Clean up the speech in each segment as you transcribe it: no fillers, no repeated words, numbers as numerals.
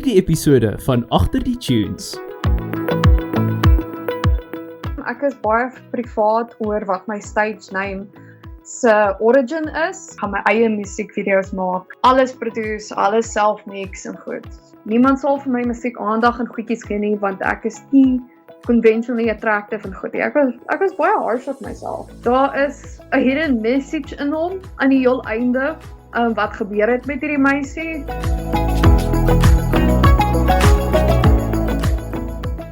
hierdie episode van Agter die Tunes. Ek is baie privaat oor wat my stage name se origin is. Ek gaan my eie musiekvideo's maak, alles produce, alles self-mix en goed. Niemand sal vir my musiek aandag en goedjies gee nie, want ek is nie conventionally attractive en goed. Ek was baie harsh op myself. Daar is 'n hidden message in hom aan die heel einde, wat gebeur het met hierdie meisie.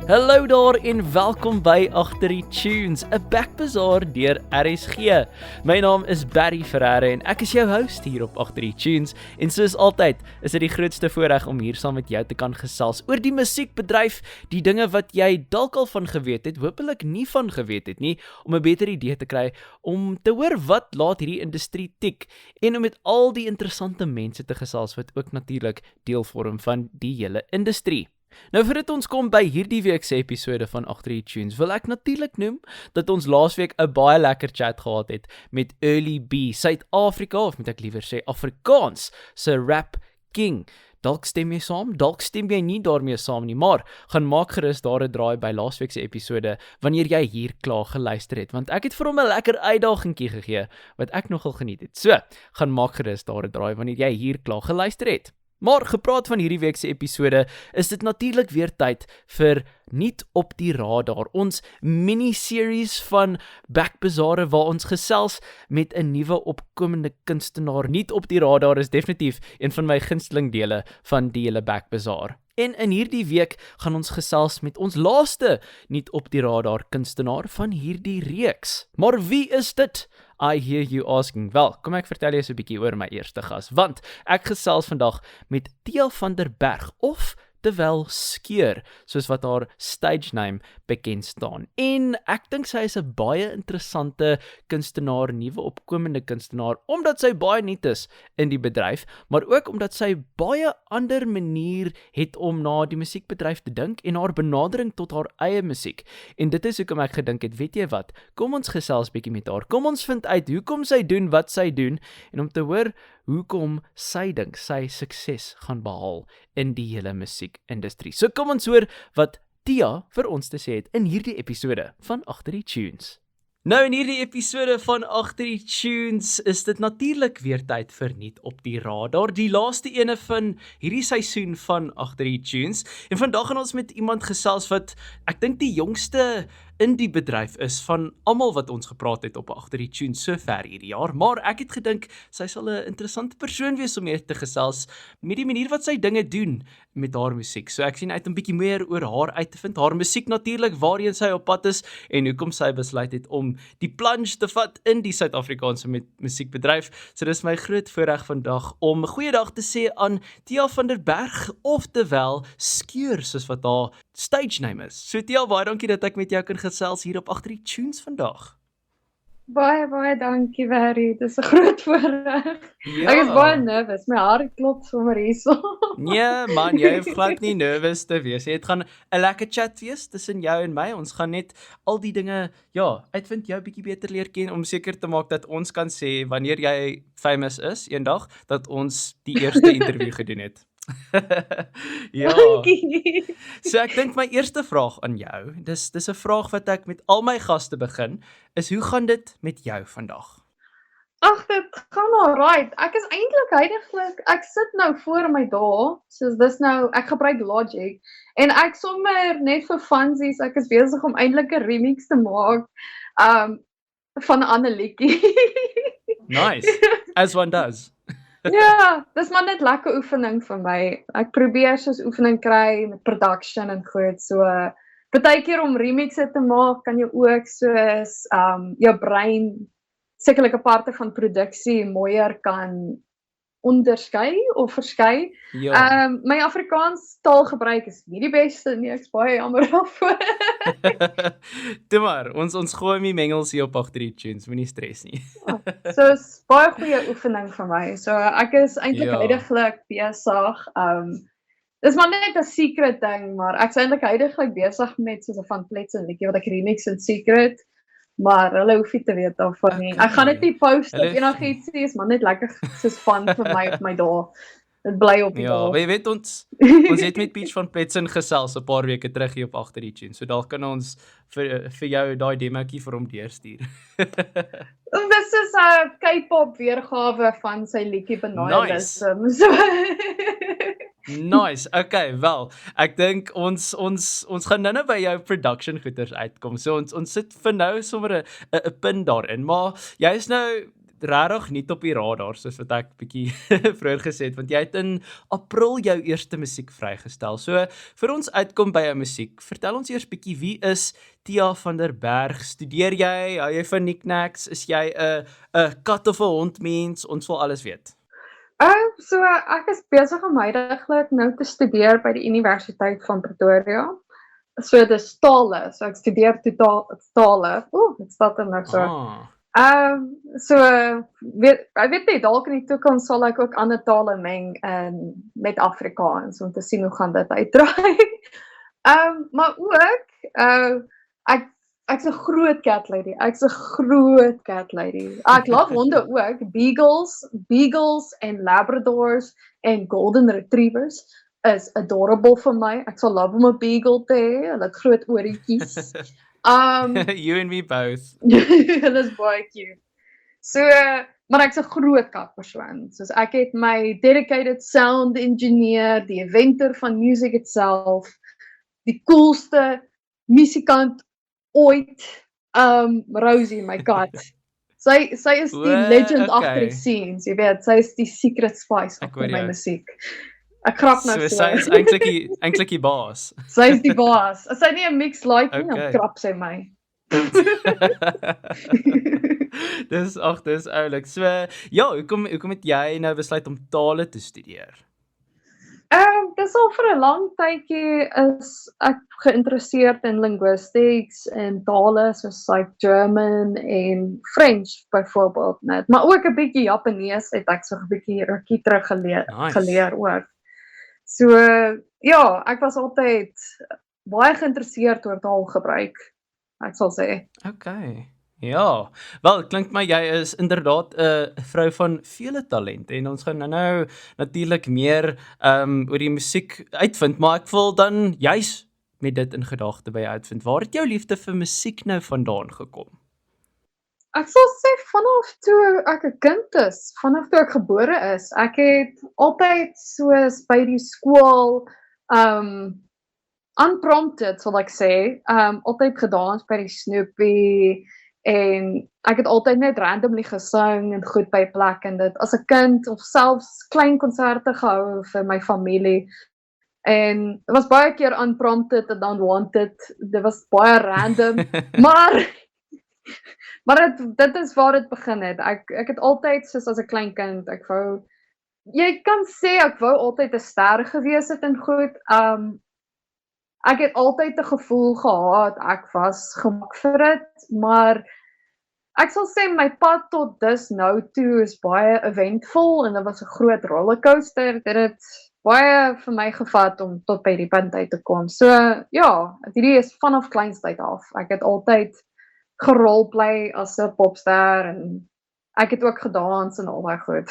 Hallo daar en welkom by Agter die Tunes, 'n backbazaar deur RSG. My naam is Barry Ferreira en ek is jou host hier op Agter die Tunes. En soos altyd is dit die grootste voorreg om hier saam met jou te kan gesels oor die musiekbedryf, die dinge wat jy dalk al van geweet het, hopelik nie van geweet het nie, om 'n beter idee te kry, om te hoor wat laat hierdie industrie tik en om met al die interessante mense te gesels wat ook natuurlik deel vorm van die hele industrie. Nou voordat ons kom by hierdie week se episode van Agter die Tunes, wil ek natuurlik noem dat ons laasweek 'n baie lekker chat gehad het met Early B, Suid-Afrika, of moet ek liewer sê Afrikaans, se rap king. Dalk stem jy saam, dalk stem jy nie daarmee saam nie, maar gaan maak gerus daar 'n draai by laasweek se episode wanneer jy hier klaar geluister het, want ek het vir hom 'n lekker uitdagingkie gegee wat ek nogal geniet het. So, gaan maak gerus daar 'n draai wanneer jy hier klaar geluister het. Maar gepraat van hierdie week se episode, is dit natuurlik weer tyd vir Niet op die Radar, ons mini-series van backbazare waar ons gesels met 'n nuwe opkomende kunstenaar. Niet op die Radar is definitief een van my gunsteling dele van die hele backbazaar. En in hierdie week gaan ons gesels met ons laaste Niet op die Radar kunstenaar van hierdie reeks. Maar wie is dit? I hear you asking. Wel, kom ek vertel jou so 'n bietjie oor my eerste gas, want ek gesels vandag met Tia van der Berg, of terwyl Skeur, soos wat haar stage name bekend staan. En ek dink sy is 'n baie interessante kunstenaar, nuwe opkomende kunstenaar, omdat sy baie nuut is in die bedryf, maar ook omdat sy baie ander manier het om na die musiekbedryf te dink en haar benadering tot haar eie musiek. En dit is hoekom ek gedink het, weet jy wat, kom ons gesels bietjie met haar, kom ons vind uit hoekom sy doen wat sy doen, en om te hoor hoekom sy dink sy sukses gaan behaal in die hele musiekindustrie. So kom ons hoor wat Tia vir ons te sê het in hierdie episode van Agter die Tunes. Nou in hierdie episode van Agter die Tunes is dit natuurlik weer tyd vir Niet op die Radar, die laaste ene van hierdie seisoen van Agter die Tunes. En vandag gaan ons met iemand gesels wat ek dink die jongste in die bedryf is van almal wat ons gepraat het op Agter die Tunes so ver hierdie jaar, maar ek het gedink sy sal 'n interessante persoon wees om mee te gesels met die manier wat sy dinge doen met haar musiek. So ek sien uit 'n bietjie meer oor haar uit te vind, haar musiek natuurlik, waarheen sy op pad is en hoekom sy besluit het om die plunge te vat in die Suid-Afrikaanse musiekbedryf. So dis my groot voorreg vandag om goeiedag te sê aan Tia van der Berg, oftewel Skeur, soos wat haar stage name is. So Tia, baie dankie dat ek met jou kan gesels hier op Agter die Tunes vandag. Baie dankie, Barry. Dis 'n groot voorreg. Ja. Ek is baie nervous. My hart klop sommer hierso. Nee man, jy hoef glad nie nervous te wees. Dit gaan 'n lekker chat wees tussen jou en my. Ons gaan net al die dinge, uitvind, jou bietjie beter leer ken, om seker te maak dat ons kan sê, wanneer jy famous is, eendag, dat ons die eerste interview gedoen het. Ja. Dankie. So ek dink my eerste vraag aan jou, dis 'n vraag wat ek met al my gaste begin, is hoe gaan dit met jou vandag? Ag, dit gaan alright. Ek is eintlik heidaglik, ek sit nou voor my dae, soos dis nou, ek gebruik Logic, en ek sommer net vir funsies, ek is besig om eintlik 'n remix te maak, van 'n ander liedjie. Nice, as one does. Ja, dis maar net lekker oefening vir my. Ek probeer soos oefening kry met production en goed, so partykeer om remixes te maak, kan jy ook soos jou brein sekerlike parte van produksie mooier kan onderskei of verskei. Ja. My Afrikaans taalgebruik is nie die beste nie, ek is baie jammer daarvoor. Toe maar, ons gooi my mengels hier op Agter die Tunes, moenie stres nie. So is baie goeie oefening vir my. So ek is eintlik Ja. heidaglik besig. Dis maar net 'n secret ding, maar ek is eintlik heidaglik besig met soos 'n Van Pletsen liedjie wat ek remix in secret. Maar hulle hoef nie te weet daarvan nie. Ek gaan dit nie post of enigiets nie, is maar net lekker soos fun vir my op my dae. Dit bly op die Ja, dag. jy weet ons het met Peach van Petsen gesels 'n paar weke terug hier op Agter die Tunes. So dalk kan ons vir jou daai demoetjie vir hom deurstuur. Dis is 'n K-pop weergawe van sy liedjie Nice. Banairism. So Nice. Okay, wel, ek dink ons gaan nou by jou production goeders uitkom. So ons sit vir nou sommer 'n pin daarin, maar jy is nou regtig nie op die radar soos wat ek bietjie vroeër gesê het, want jy het in April jou eerste musiek vrygestel. So vir ons uitkom by jou musiek, vertel ons eers bietjie, wie is Tia van der Berg? Studeer jy? Hou jy van knickknacks? Is jy 'n kat of 'n hond mens? Ons wil alles weet. so ek is besig om heidaglik nou te studeer by die Universiteit van Pretoria. So dis tale. So ek studeer tale. Dit staan er nou so. So ek weet nie, dalk in die toekoms sal ek ook ander tale meng met Afrikaans om te sien hoe gaan dit uitdraai. Maar ook ek's 'n groot cat lady. Ek love honde ook, beagles en labradors en golden retrievers is adorable vir my. Ek sal love om 'n beagle te hê. Hulle het groot oortjies. You and me both. Hulle is baie cute. So, maar ek's 'n groot katpersoon. Soos ek het my dedicated sound engineer, die inventor van music itself, die coolste musikant ooit, Rosie, my kat. Sy is die legend agter die scenes, jy weet, sy is die secret spice agter my musiek. Ek grap nou so. Sy is eintlik die baas. Sy is die baas. As sy nie 'n mix like nie, dan krap sy my. Dis oulik. So, ja, hoekom het jy nou besluit om tale te studeer? Dis al vir 'n lang tydjie is ek geïnteresseerd in linguistics en tale soos like German en French byvoorbeeld net, maar ook 'n bietjie Japanees het ek so 'n bietjie rukkie terug geleer ook. So ja, ek was altyd baie geïnteresseerd oor taalgebruik, ek sal sê. Okay. Ja, wel, klink my jy is inderdaad 'n vrou van vele talente en ons gaan nou natuurlik meer oor die musiek uitvind, maar ek wil dan juis met dit in gedagte by uitvind. Waar het jou liefde vir musiek nou vandaan gekom? Ek sal sê vanaf toe ek 'n kind is, vanaf toe ek gebore is. Ek het altyd soos by die skool unprompted sal ek sê, altyd gedans by die Snoopy en ek het altyd net randomly gesing en goed by plek en dit as 'n kind of selfs klein konserte gehou vir my familie. En dit was baie keer unprompted en unwanted. Dit was baie random, maar dit is waar dit begin het. Ek het altyd soos as 'n klein kind, jy kan sê ek wou altyd 'n ster gewees het en goed. Ek het altyd 'n gevoel gehad ek was gemaak vir dit, maar ek sal sê my pad tot dus nou toe is baie eventvol en dit was 'n groot rollercoaster. Dit het baie vir my gevat om tot by die punt uit te kom. So ja, hierdie is vanaf kleinstyd af. Ek het altyd geroleplay as 'n popster en ek het ook gedans en al daai goed.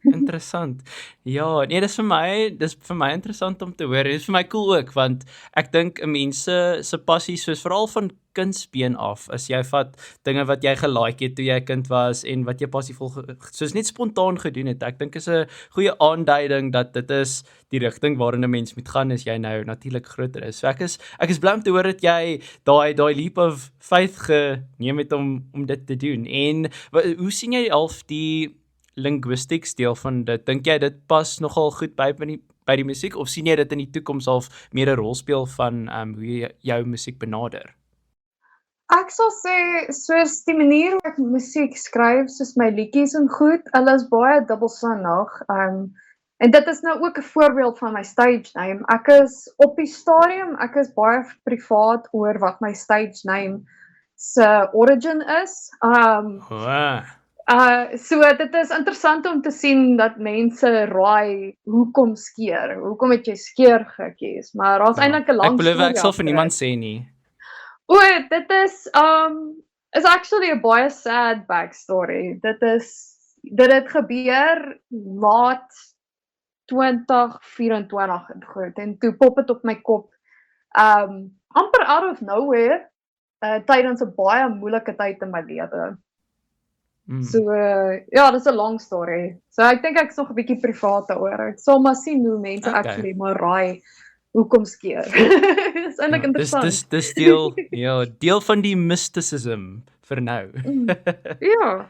Interessant. Ja, nee, dis vir my interessant om te hoor. Dit is vir my cool ook, want ek dink 'n mens se passie soos veral van kindsbeen af, as jy vat dinge wat jy gelike het toe jy 'n kind was en wat jy passievol soos net spontaan gedoen het. Ek dink is 'n goeie aanduiding dat dit is die rigting waarin 'n mens moet gaan as jy nou natuurlik groter is. So ek is bly om te hoor dat jy daai leap of faith geneem het om dit te doen. En hoe sien jy half die linguistics deel van dit? Dink jy dit pas nogal goed by die musiek, of sien jy dit in die toekoms half meer 'n rol speel van hoe jy jou musiek benader? Ek sal sê soos die manier hoe ek musiek skryf, soos my liedjies en goed, hulle is baie dubbelsinnig. En dit is nou ook 'n voorbeeld van my stage name. Ek is op die stadium, ek is baie privaat oor wat my stage name se origin is. So dit is interessant om te sien dat mense raai hoekom het jy skeer gekies, maar daar's eintlik 'n lang storie. Ek belowe ek sal vir niemand sê nie. Dit is actually 'n baie sad backstory. Dit het gebeur laat 2024 en goed, en toe pop het op my kop, amper out of nowhere, tydens 'n baie moeilike tyd in my lewe. So, ja, dis 'n long story. So, ek dink ek's nog 'n bietjie privaat daaroor. Ek sal maar sien hoe mense Okay. actually maar raai hoekom skeer. Dis eintlik Ja, interessant. dis deel van die mysticism vir nou. Ja.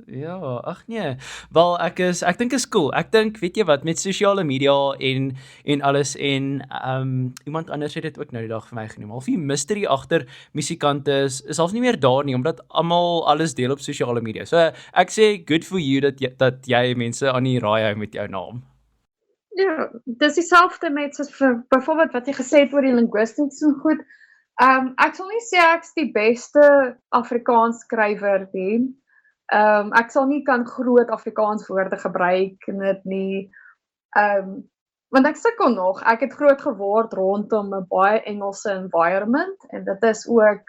Ja, ag nee. Wel ek dink is cool. Ek dink, weet jy wat, met sosiale media en alles en iemand anders het dit ook nou die dag vir my genoem. Half die mystery agter musikante is half nie meer daar nie omdat almal alles deel op sosiale media. So ek sê good for you dat jy mense aan die raai hou met jou naam. Ja, dis dieselfde met soos vir byvoorbeeld wat jy gesê het oor die linguistics en goed. Ek sal nie sê ek's die beste Afrikaans skrywer nie. Ek sal nie kan groot Afrikaans woorde gebruik en dit nie. Want ek sukkel nog. Ek het groot geword rondom 'n baie Engelse environment en dit is ook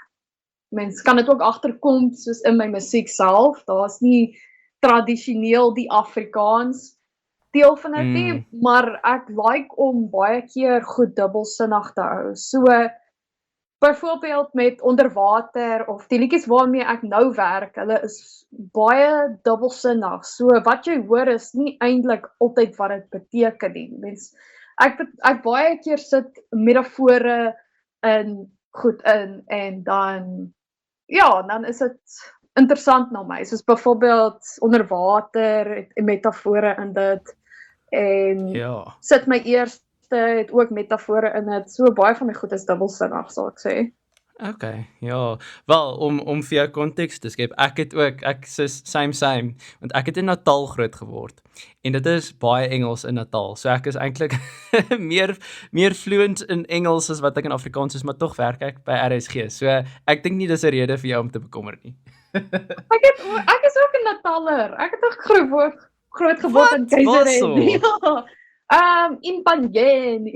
mense kan dit ook agterkom soos in my musiek self. Daar's nie tradisioneel die Afrikaans deel van dit nie, maar ek like om baie keer goed dubbelsinnig te hou. So byvoorbeeld met Onderwater of die liedjies waarmee ek nou werk, hulle is baie dubbelsinnig. So wat jy hoor is nie eintlik altyd wat dit beteken nie. Mens ek baie keer sit metafore in en dan dan is dit interessant na my. Soos byvoorbeeld Onderwater het metafore in dit en sit my eerste het ook metafore in dit. So baie van my goed is dubbelsinnig, sal ek sê. Okay, ja. Wel, om vir jou konteks te skep, ek is same, want ek het in Natal groot geword. En dit is baie Engels in Natal. So ek is eintlik meer fluent in Engels as wat ek in Afrikaans is, maar tog werk ek by RSG. So ek dink nie dis 'n rede vir jou om te bekommer nie. Ek is ook 'n Nataller. Ek het ook groot geword in Keiserrand. Ja. In Panjeni.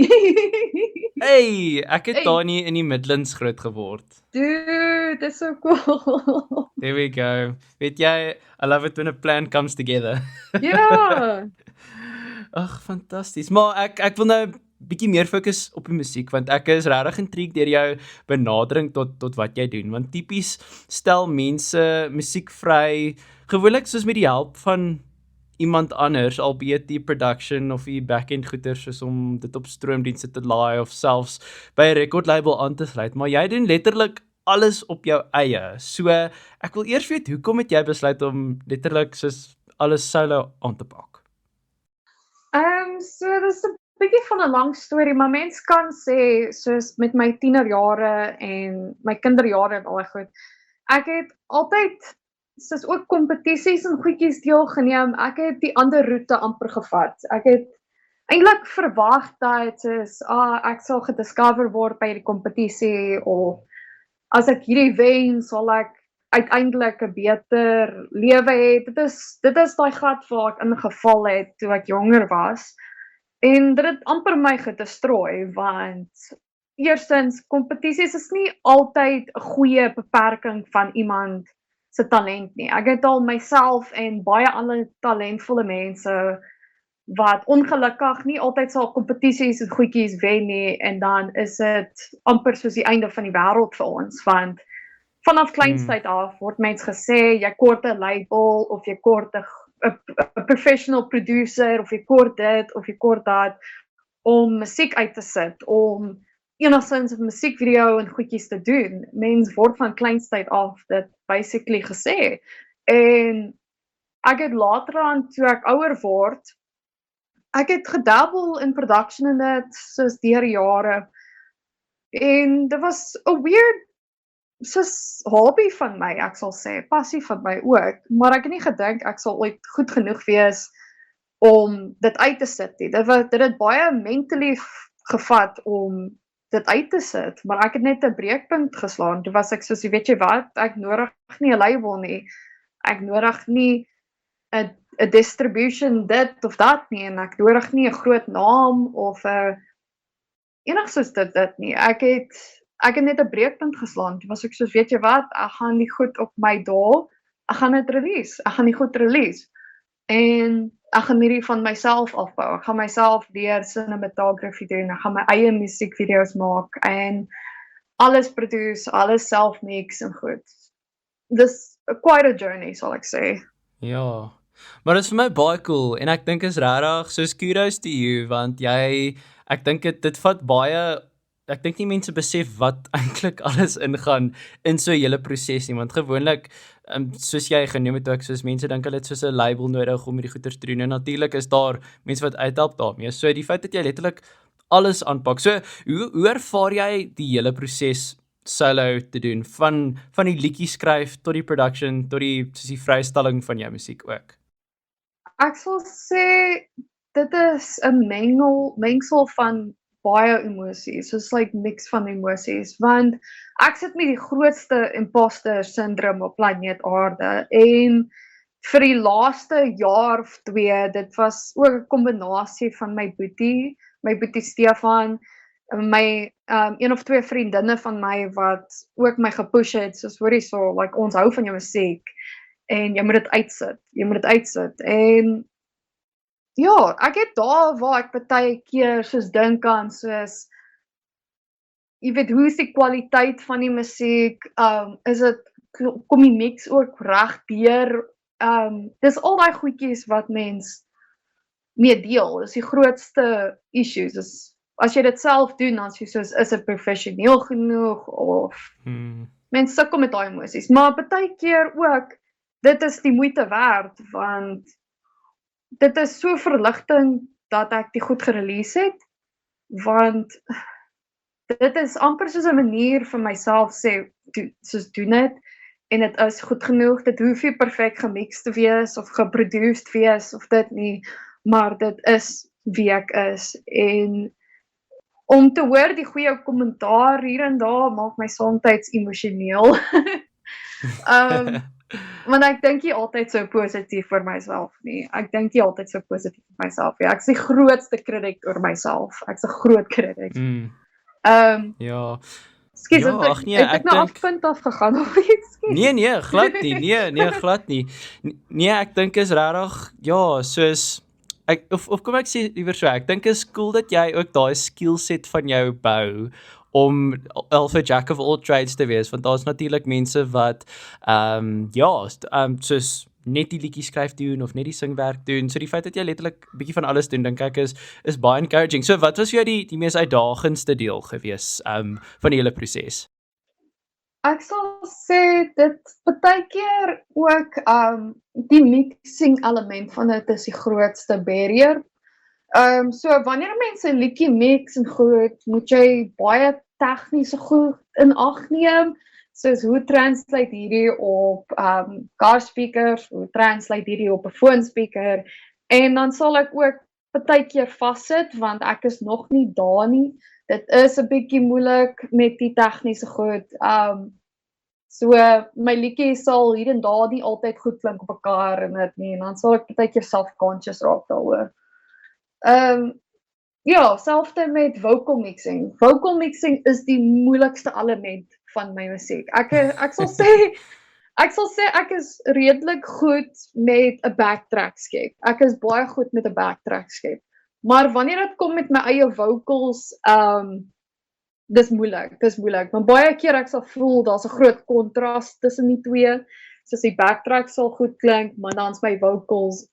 Hey, ek het daar nie in die Midlands groot geword. Dude, dis so cool. There we go. Weet jy, I love it when a plan comes together. Ja. Ag, fantasties. Maar ek wil nou bietjie meer fokus op die musiek, want ek is regtig intrigued deur jou benadering tot wat jy doen, want tipies stel mense musiek vry, gewoonlik soos met die help van iemand anders, albeit die production of die back-end goeder, soos om dit op stroomdienste te laai of selfs by 'n record label aan te sluit, maar jy doen letterlik alles op jou eie. So ek wil eers weet, hoekom het jy besluit om letterlik soos alles solo aan te pak? So dis 'n bietjie van 'n lang storie, maar mens kan sê soos met my tienerjare en my kinderjare en al daai goed. Ek het altyd soos ook kompetisies en goedjies deelgeneem. Ek het die ander roete amper gevat. Ek het eintlik verwag dat soos ek sal gediscover word by die kompetisie of as ek hierdie wen sal ek uiteindelik 'n beter lewe hê. Dit is daai gat waar ek ingeval het toe ek jonger was. En dit het amper my gedestrooi want eerstens kompetisies is nie altyd 'n goeie beperking van iemand se talent nie. Ek het al myself en baie ander talentvolle mense wat ongelukkig nie altyd sal kompetisies en goedjies wen nie en dan is dit amper soos die einde van die wêreld vir ons want vanaf kleinstyd af word mens gesê jy kort 'n label of jy kort 'n professional producer of jy kort dit of jy kort dat om musiek uit te sit, om enigstens 'n musiekvideo en goedjies te doen. Mens word van kleinstyd af dit basically gesê. En ek het later aan toe ek ouer word, ek het gedabble in production en dit soos deur jare. En dit was 'n weird soos hobby van my, ek sal sê, passie van my ook, maar ek het nie gedink ek sal ooit goed genoeg wees om dit uit te sit nie. Dit het baie mentally gevat om dit uit te sit, maar ek het net 'n breekpunt geslaan. Toe was ek soos, weet jy wat, ek nodig nie 'n label nie. Ek nodig nie 'n distribution dit of dat nie en ek nodig nie 'n groot naam of 'n enigsins dit nie. Ek het net 'n breekpunt geslaan. Toe was ek soos, weet jy wat, ek gaan die goed op my daal, ek gaan dit release. Ek gaan die goed release. En ek gaan hierdie van myself afbou. Ek gaan myself leer cinematography doen. Ek gaan my eie musiekvideo's maak en alles produce, alles self mix en goed. Dis quite a journey, sal ek sê. Ja. Maar dit is vir my baie cool en ek dink is regtig soos kudos to you want ek dink dit vat baie ek dink nie mense besef wat eintlik alles ingaan in so 'n hele proses nie want gewoonlik soos jy genoem het ook soos mense dink hulle het soos 'n label nodig om hierdie goeders te doen en natuurlik is daar mense wat uithelp daarmee. So die feit dat jy letterlik alles aanpak. So hoe ervaar jy die hele proses solo te doen van die liedjie skryf tot die production tot die soos die vrystelling van jou musiek ook? Ek sal sê dit is 'n mengsel van baie emosies, soos like mix van emosies, want ek sit met die grootste imposter syndroom op planeet Aarde en vir die laaste jaar of 2, dit was ook 'n kombinasie van my boetie Stefan, my een of 2 vriendinne van my wat ook my gepush het, soos hoorie so, like ons hou van jou musiek en jy moet dit uitsit en ja, ek het daar waar ek baie keer soos dink aan soos jy weet hoe is die kwaliteit van die musiek, is dit kom die mix ook reg deur, dis al daai goedjies wat mens mee deel, dis die grootste issues, as jy dit self doen, dan is dit professioneel genoeg, of mens sukkel met daai emosies, maar baie keer ook, dit is die moeite werd, want dit is so verligting dat ek die goed gerelease het, want dit is amper soos 'n manier vir myself sê, soos doen dit, en dit is goed genoeg, dit hoef nie perfek gemix te wees, of geproduced wees, of dit nie, maar dit is wie ek is, en om te hoor die goeie kommentaar hier en daar, maak my soms emosioneel, want ek dink nie altyd so positief vir myself nie, ek dink nie altyd so positief vir myself nie, ek is die grootste kritik oor myself, ek is 'n groot kritik. Ja. Skus, Ja, ag nee, het ek ek nou dink punt afgegaan of iets? nee, glad nie. Nee, glad nie. Nee, ek dink is regtig ja, soos of kom ek sê liewer so, ek dink is cool dat jy ook daai skillset van jou bou om alpha jack of all trades te wees, want daar's natuurlik mense wat soos net die liedjies skryf doen of net die singwerk doen. So die feit dat jy letterlik 'n bietjie van alles doen, dink ek is baie encouraging. So wat was vir jou die mees uitdagendste deel gewees van die hele proses? Ek sal sê dit baie keer ook die mixing element van dit is die grootste barrier. So wanneer mense 'n liedjie mix en goed, moet jy baie tegniese goed in ag neem, soos hoe translate hierdie op car speakers, hoe translate hierdie op 'n phone speaker, en dan sal ek ook baie keer vassit, want ek is nog nie daar nie, dit is 'n bietjie moeilik met die tegniese goed, so my liedjie sal hier en daar nie altyd goed klink op mekaar en dit nie, en dan sal ek baie keer self-conscious raak daaroor. Ja, selfde met vocal mixing. Vocal mixing is die moeilikste element van my musiek. Ek sal sê ek is redelik goed met 'n backtrack skep. Ek is baie goed met 'n backtrack skep. Maar wanneer dit kom met my eie vocals, dis moeilik. Want baie keer ek sal voel daar's 'n groot kontras tussen die twee. Soos die backtrack sal goed klink, maar dan's my vocals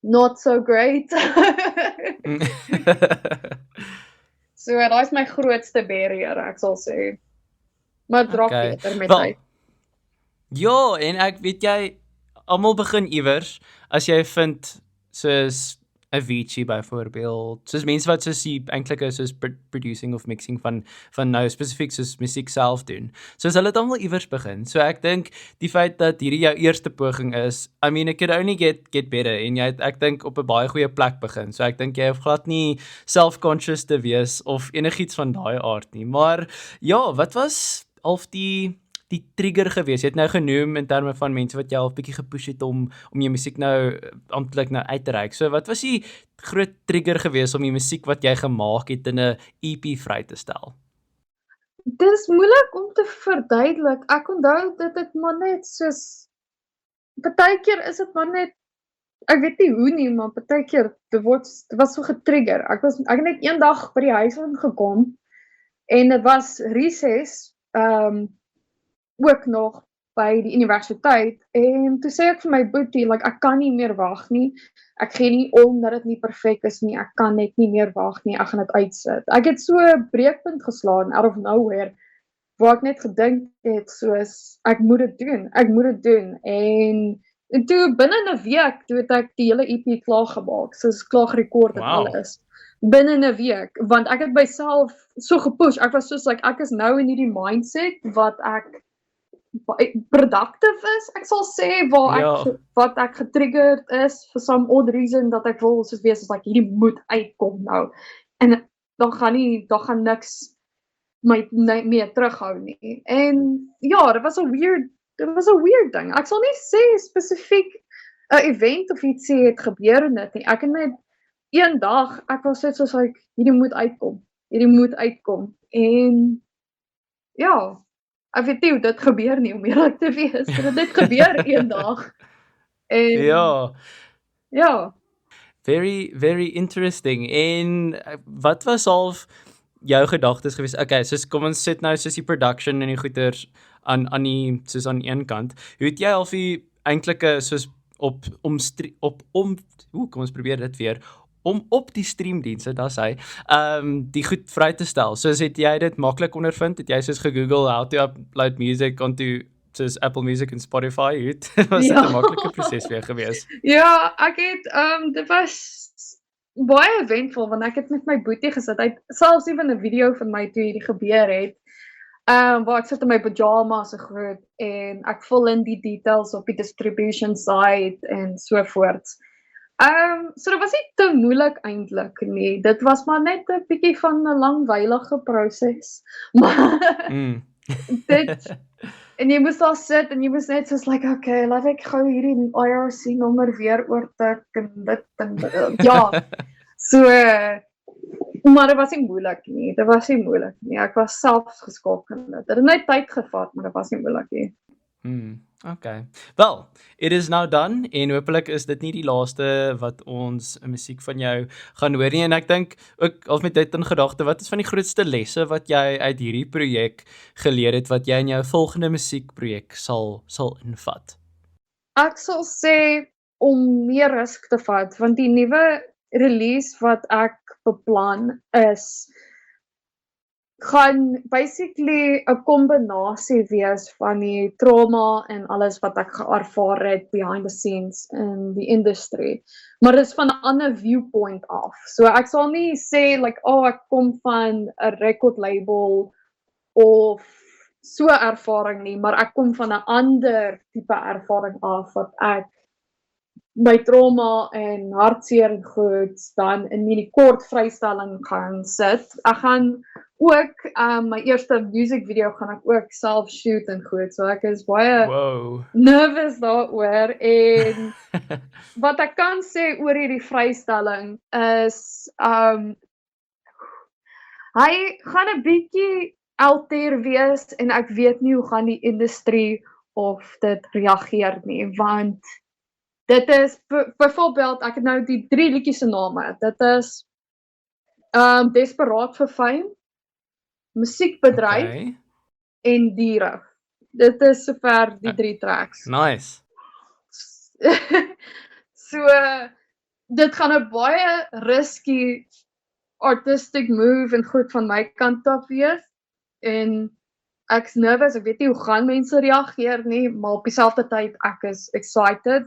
not so great. So daai is my grootste barrier, ek sal sê. Maar dit raak beter met tyd. Ja, en ek weet jy, almal begin iewers, as jy vind, soos Avicii byvoorbeeld, soos mense wat soos die eintlike soos producing of mixing van nou spesifiek soos musiek self doen. Soos hulle het almal iewers begin. So ek dink die feit dat hierdie jou eerste poging is, I mean it could only get better en jy het ek dink op 'n baie goeie plek begin. So ek dink jy hoef glad nie self-conscious te wees of enigiets van daai aard nie. Maar ja, wat was half die trigger gewees? Jy het nou genoem in terme van mense wat jou al 'n bietjie gepush het om jou musiek nou amptelik nou uit te reik. So wat was die groot trigger gewees om die musiek wat jy gemaak het in 'n EP vry te stel? Dit is moeilik om te verduidelik. Ek onthou dit het maar net soos baie keer is dit maar net ek weet nie hoe nie, maar partykeer dit was so getrigger. Ek het net eendag by die huis ingekom en dit was recess ook nog by die universiteit en toe sê ek vir my boetie, like ek kan nie meer wag nie. Ek gee nie om dat dit nie perfek is nie. Ek kan net nie meer wag nie. Ek gaan dit uitsit. Ek het so 'n breekpunt geslaan out of nowhere waar ek net gedink het soos ek moet dit doen. Ek moet dit doen en toe binne 'n week toe het ek die hele EP klaar gemaak. Soos klaar gerekord en Wow. alles. Binne 'n week want ek het myself so gepush. Ek was soos like ek is nou in hierdie mindset wat ek productive is, ek sal sê, wat ek getriggerd is for some odd reason dat ek wil soos wees as like hierdie moet uitkom nou. En dan gaan niks my meer terughou nie. En ja, dit was 'n weird ding. Ek sal nie sê spesifiek 'n event of iets het gebeur in dit nie. Ek het net een dag, ek was net soos like hierdie moet uitkom. En ja, ek weet nie hoe dit gebeur nie om eerlik te wees. Dit het net gebeur eendag. En ja. Very, very interesting. En wat was half jou gedagtes gewees? Okay, soos kom ons sit nou soos die production en die goeders aan die soos aan een kant. Hoe het jy half die eintlike soos kom ons probeer dit weer om op die streamdienste, daar's hy, die goed vry te stel. Soos het jy dit maklik ondervind? Het jy soos gegoogel how to upload music onto soos Apple Music en Spotify? Was dit 'n maklike proses vir jou gewees? Ja, ek het dit was baie eventvol want ek het met my boetie gesit. Hy het selfs ewen 'n video van my toe hierdie gebeur het. Waar ek sit in my pyjamas en goed en ek vul in die details op die distribution site en so voorts. So dit was nie te moeilik eintlik nie. Dit was maar net 'n bietjie van 'n langwylige proses. Maar dit en jy moes daar sit en jy moes net soos like okay, laat ek gou hierdie IRC nommer weer oortik en dit en ja. So maar dit was nie moeilik nie. Ek was selfs geskok en dit het net tyd gevat, maar dit was nie moeilik nie. Okay. Wel, it is now done en hopelik is dit nie die laaste wat ons musiek van jou gaan hoor nie en ek dink ook al met dit in gedagte, wat is van die grootste lesse wat jy uit hierdie projek geleer het wat jy in jou volgende musiekprojek sal invat? Ek sal sê om meer risk te vat want die nuwe release wat ek beplan gaan basically 'n kombinasie wees van die trauma en alles wat ek ervaar het behind the scenes in die industrie. Maar dit is van 'n ander viewpoint af. So ek sal nie sê like ek kom van 'n record label of so ervaring nie, maar ek kom van 'n ander tipe ervaring af wat ek my trauma en hartseer en goed dan in hierdie kort vrystelling gaan sit. Ek gaan ook my eerste music video gaan ek ook self shoot en goed. So ek is baie nervous daaroor en wat ek kan sê oor hierdie vrystelling is hy gaan 'n bietjie out there wees en ek weet nie hoe gaan die industrie of dit reageer nie want dit is byvoorbeeld ek het nou die 3 liedjies se name. Dit is Desperaat vir Fame, Musiekbedryf en Diere. Dit is sover die 3 tracks. Nice. So dit gaan 'n baie risky artistic move en goed van my kant af wees en ek's nervous, ek weet nie hoe gaan mense reageer nie, maar op dieselfde tyd ek is excited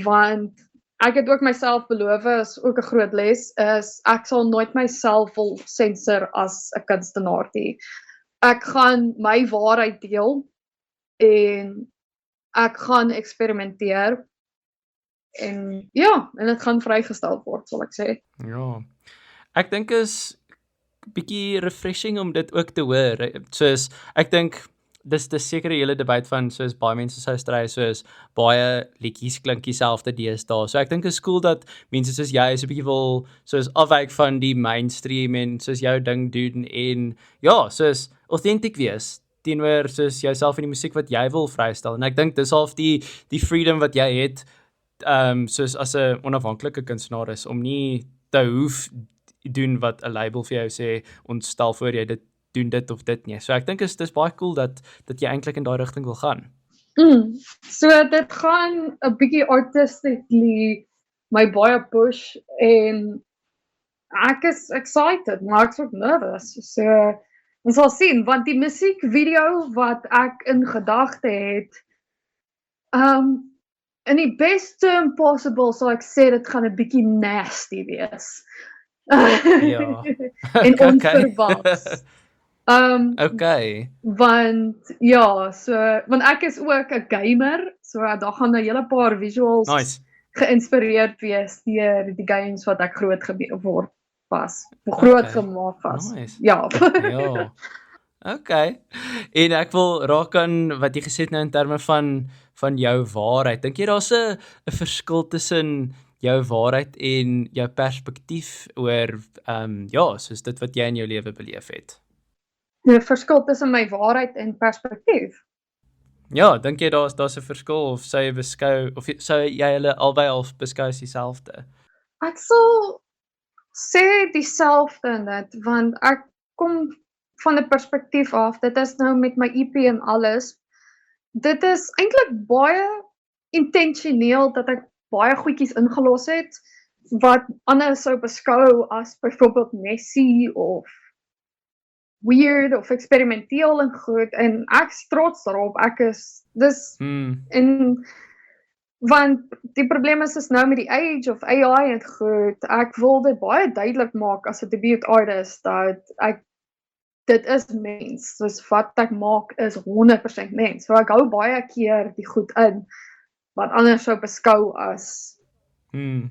want ek het ook myself beloof, is ook 'n groot les, is ek sal nooit myself wil sensor as 'n kunstenaar nie. Ek gaan my waarheid deel en ek gaan eksperimenteer en ja, en dit gaan vrygestel word, sal ek sê. Ja. Ek dink is bietjie refreshing om dit ook te hoor. Soos ek dink dis seker 'n hele debat van soos baie mense sou stry soos baie liedjies klink dieselfde deesdae. So ek dink is cool dat mense soos jy so 'n bietjie wil soos afwyk van die mainstream en soos jou ding doen en ja, soos authentic wees teenoor soos jouself en die musiek wat jy wil vrystel. En ek dink dis half die freedom wat jy het soos as 'n onafhanklike kunstenaar is om nie te hoef doen wat 'n label vir jou sê, ons stel voor jy doen dit of dit nie. So ek dink dis baie cool dat jy eintlik in daai rigting wil gaan. So dit gaan 'n bietjie artistically my baie push en ek is excited, maar ek is ook nervous. So ons sal sien, want die musiekvideo wat ek in gedagte het, in die best term possible sal ek sê dit gaan 'n bietjie nasty wees. Ja. En onverwags. Okay. Want ek is ook 'n gamer, so daar gaan 'n hele paar visuals Nice. geïnspireerd wees deur die games wat ek groot gemaak was. Nice. Ja. Ja. Okay. En ek wil raak aan wat jy gesê het nou in terme van jou waarheid. Dink jy daar's 'n verskil tussen jou waarheid en jou perspektief oor soos dit wat jy in jou lewe beleef het? Die verskil tussen my waarheid en perspektief. Ja, dink jy daar's 'n verskil of sou jy hulle albei al beskou as dieselfde? Ek sal sê dieselfde in dit, want ek kom van 'n perspektief af. Dit is nou met my EP en alles. Dit is eintlik baie intentioneel dat ek baie goedjies ingelos het wat ander sou beskou as byvoorbeeld messy of weird of eksperimenteel en goed, en ek is trots daarop. Want die probleem is nou met die age of AI en goed, ek wil dit baie duidelik maak as 'n debut artist dat dit is mens, soos wat ek maak is 100% mens, so ek hou baie keer die goed in wat anders sou beskou as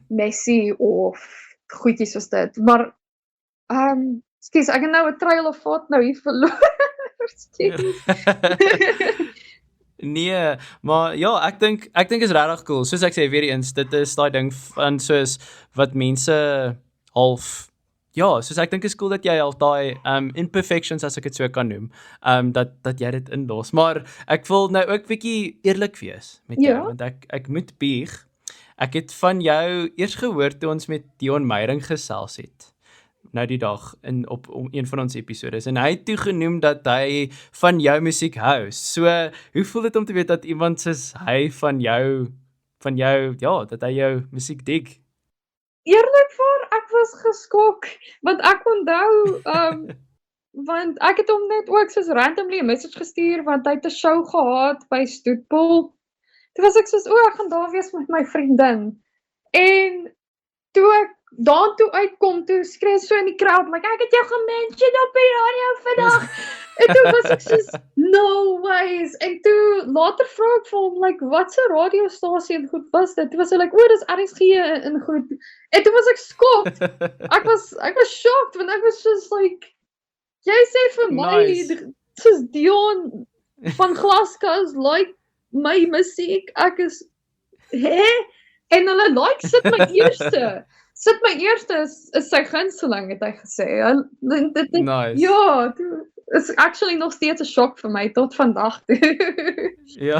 messy of goedjies soos dit, maar excuse, ek het nou 'n trail of thought nou hier verloor. Nee, maar ja, ek dink is regtig cool. Soos ek sê weer eens, dit is daai ding van soos wat mense half soos ek dink is cool dat jy al daai imperfections, as ek dit so kan noem, dat jy dit inlos. Maar ek wil nou ook bietjie eerlik wees met jou, want ek moet bieg. Ek het van jou eers gehoor toe ons met Dion Meyering gesels het. Nou die dag op een van ons episodes, en hy het toe genoem dat hy van jou musiek hou. So, hoe voel dit om te weet dat iemand soos hy van jou, dat hy jou musiek dig? Eerlikwaar, ek was geskok, want ek onthou, want ek het hom net ook soos randomly 'n message gestuur, want hy het 'n show gehad by Stoetpool. Toe was ek soos, ek gaan daar wees met my vriendin. En toe ek daartoe uitkom, toe skree so in die crowd, like, ek het jou gemention op die radio vandag. En toe was ek soos, no ways. En toe later vra ek vir hom, like, wat se radiostasie en goed was dit? Toe was hy like, dis RSG en goed. En toe was ek skokt. Ek was shocked, want ek was soos like, jy sê vir my, soos Dion van Glaskas, like my musiek, ek is, En hulle like, sit my eerste is sy gunsteling, het hy gesê. Nice. Ja, is actually nog steeds 'n shock vir my tot vandag toe. Ja.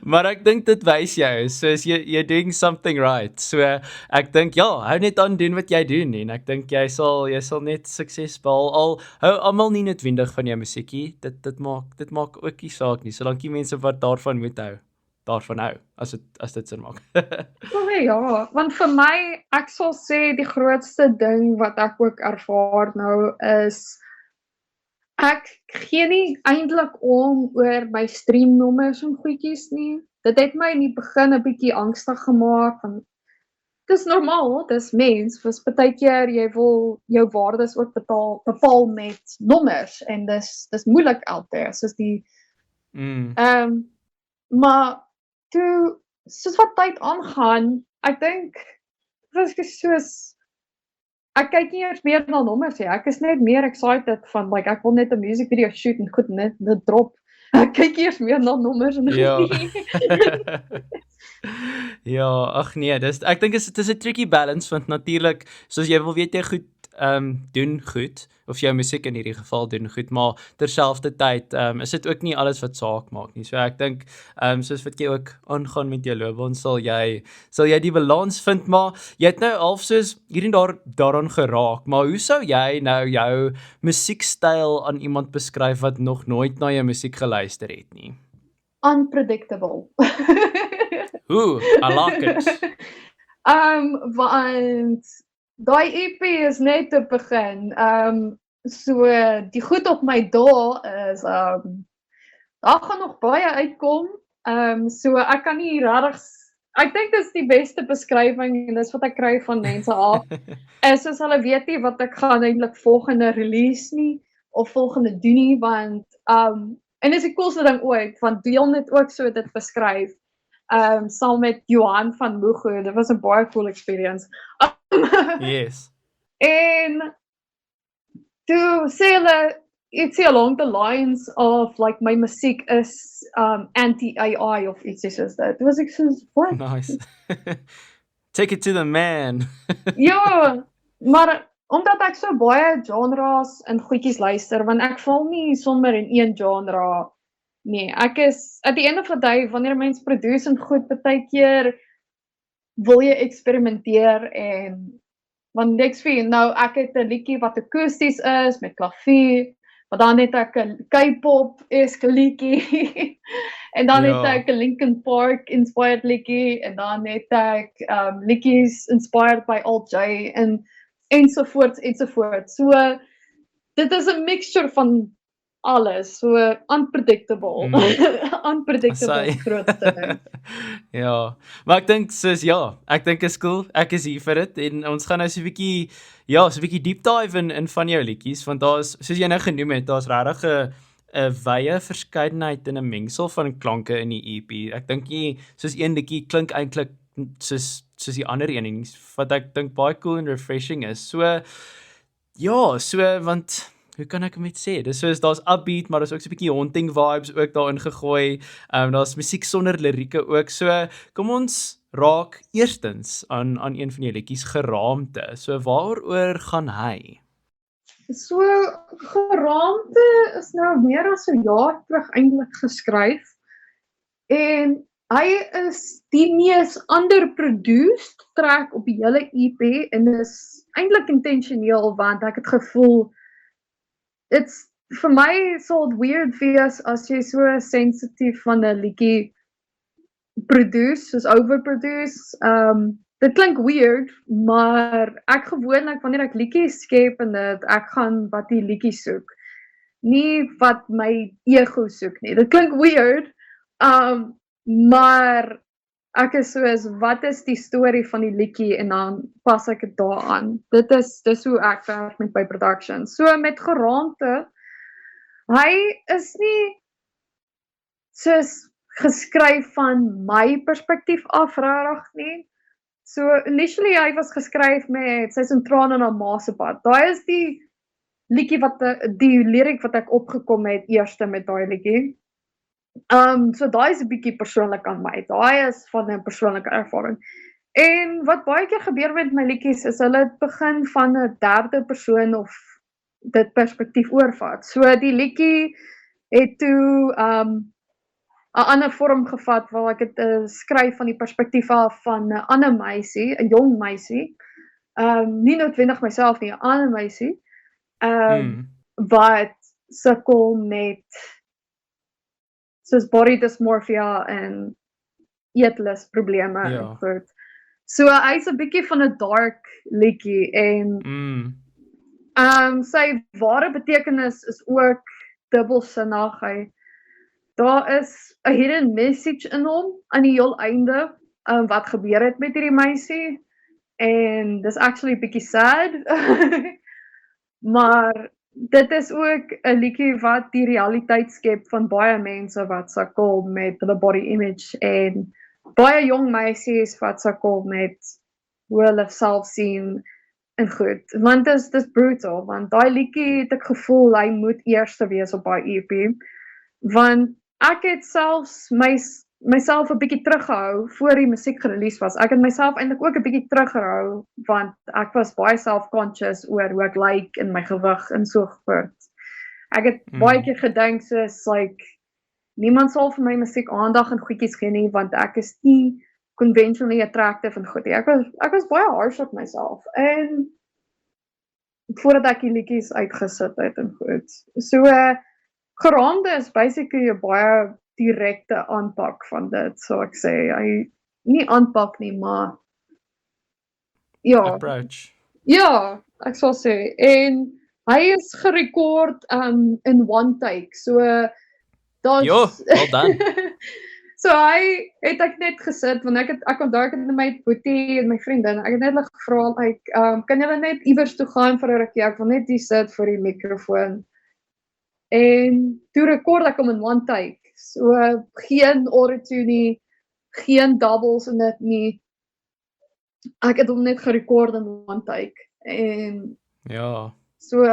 Maar ek dink dit wys jou, soos you're doing something right. So ek dink hou net aan doen wat jy doen, en ek dink jy sal net sukses behaal. Al hou almal nie noodwendig van jou musiekie, dit maak ook nie saak nie, solank die mense wat daarvan moet hou, as dit sin maak. Ja, want vir my, ek sal sê die grootste ding wat ek ook ervaar nou is, ek gee nie eintlik om oor my streamnommers en goedjies nie. Dit het my in die begin 'n bietjie angstig gemaak, want dis normaal, dis mens, baie keer jy wil jou waardes ook bepaal met nommers, en dis moeilik out there, soos die maar toe, soos wat tyd aangaan, ek dink, ek kyk nie eers meer na nommers nie, ek is net meer excited van, like, ek wil net 'n music video shoot en goed net drop. Ek kyk eers meer na nommers en Ja, ag nee, ek dink dit is 'n tricky balance, want natuurlik, soos jy wil weet jy goed doen goed, of jou musiek in hierdie geval doen goed, maar terselfdertyd is dit ook nie alles wat saak maak nie. So ek dink soos wat jy ook aangaan met jou loopbaan, sal jy die balans vind, maar jy het nou half soos hier en daar daaraan geraak, maar hoe sou jy nou jou musiekstyl aan iemand beskryf wat nog nooit na jou musiek geluister het nie? Unpredictable. Ooh, I like it. Want daai EP is net te begin. So die goed op my dae is daar gaan nog baie uitkom. So ek kan nie regtig ek dink dis die beste beskrywing en dis wat ek kry van mense af. Is soos hulle weet nie wat ek gaan eintlik volgende release nie of volgende doen nie, want en dis die coolste ding ooit, want Dion het ook so dit beskryf. Saam met Johan van Moego, dit was 'n baie cool experience. Yes. En toe sê hulle iets along the lines of like my musiek is anti-AI of iets soos dit. Dit was ek soos, what? Nice. Take it to the man. Ja, maar omdat ek so baie genres en goedjies luister, want ek val nie sommer in een genre nee, ek is, at the end of the day, wanneer mens produce en goed, baie keer wil jy eksperimenteer en, want ek sê, nou ek het 'n liedjie wat akoesties is, met klavier, maar dan het ek 'n K-pop-eske liedjie, en dan het ek 'n Linkin Park inspired liedjie, en dan het ek liedjies inspired by Alt J, en ensovoorts, ensovoorts. So, dit is 'n mixture van alles, so unpredictable. Unpredictable is grootste ding. Ja, maar ek dink soos ek dink is cool. Ek is hier vir dit en ons gaan nou so 'n bietjie deep dive in van jou liedjies, want daar's soos jy nou genoem het, daar's regtig 'n wye verskeidenheid en 'n mengsel van klanke in die EP. Ek dink nie soos een liedjie klink eintlik soos die ander een nie, wat ek dink baie cool en refreshing is. So want hoe kan ek dit sê? Dis soos daar's upbeat, maar daar's ook so 'n bietjie haunting vibes ook daarin gegooi. Daar's musiek sonder lirieke ook. So kom ons raak eerstens aan een van die liedjies Geraamte. So waaroor gaan hy? So Geraamte is nou meer as 'n jaar terug eintlik geskryf. En hy is die mees underproduced track op die hele EP en is eintlik intentioneel, want ek het gevoel vir my sal dit weird wees as jy so sensitief van 'n liedjie produce, soos overproduce. Dit klink weird, maar ek gewoonlik wanneer ek liedjies skep en ek gaan wat die liedjie soek, nie wat my ego soek nie. Dit klink weird, maar ek is soos, wat is die storie van die liedjie en dan pas ek dit daaraan. Dis hoe ek werk met my production. So met Geraamte, hy is nie soos geskryf van my perspektief af regtig nie. So initially hy was geskryf met Sy se trane na ma se pad. Daai is die liedjie die lirik wat ek opgekom het eerste met daai liedjie. So daai is 'n bietjie persoonlik aan my. Daai is van 'n persoonlike ervaring. En wat baie keer gebeur met my liedjies is hulle begin van 'n derde persoon of dit perspektief oorvat. So die liedjie het toe 'n ander vorm gevat waar ek dit skryf van die perspektief af van 'n ander meisie, 'n jong meisie. Nie noodwendig myself nie, 'n ander meisie. Wat sukkel met soos body dysmorphia en eetlus probleme en goed. So hy's 'n bietjie van 'n dark liedjie en sy ware betekenis is ook dubbelsinnig. Daar is 'n hidden message in hom aan die heel einde, wat gebeur het met hierdie meisie en dis actually 'n bietjie sad. Maar dit is ook 'n liedjie wat die realiteit skep van baie mense wat sukkel met hulle body image en baie jong meisies wat sukkel met hoe hulle self sien en goed. Want dis brutal, want daai liedjie het ek gevoel hy moet eerste wees op daai EP. Want ek het selfs myself 'n bietjie teruggehou voor die musiek gerelease was. Ek het myself eintlik ook 'n bietjie teruggehou want ek was baie self-conscious oor hoe ek lyk en my gewig en so voort. Ek het baie keer gedink soos like niemand sal vir my musiek aandag en goedjies gee nie want ek is nie conventionally attractive en goed nie. Ek was baie harsh op myself en voordat ek die liedjies uitgesit het en goed. So Geraamde is basically 'n baie direkte aanpak van dit, so ek sê. Hy nie aanpak nie, maar ja. Approach. Ja, ek sal sê. En hy is gerekord in one take. So daar's Jo, well done. So hy het ek net gesit want ek onthou ek het met my boetie en my vriendin, ek het net hulle gevra kan julle net iewers toe gaan vir 'n rukkie? Ek wil net hier sit vir die mikrofoon. En toe rekord ek hom in one take. So geen auto-tune nie, geen doubles in dit nie. Ek het hom net gerekord in one take. En Ja. so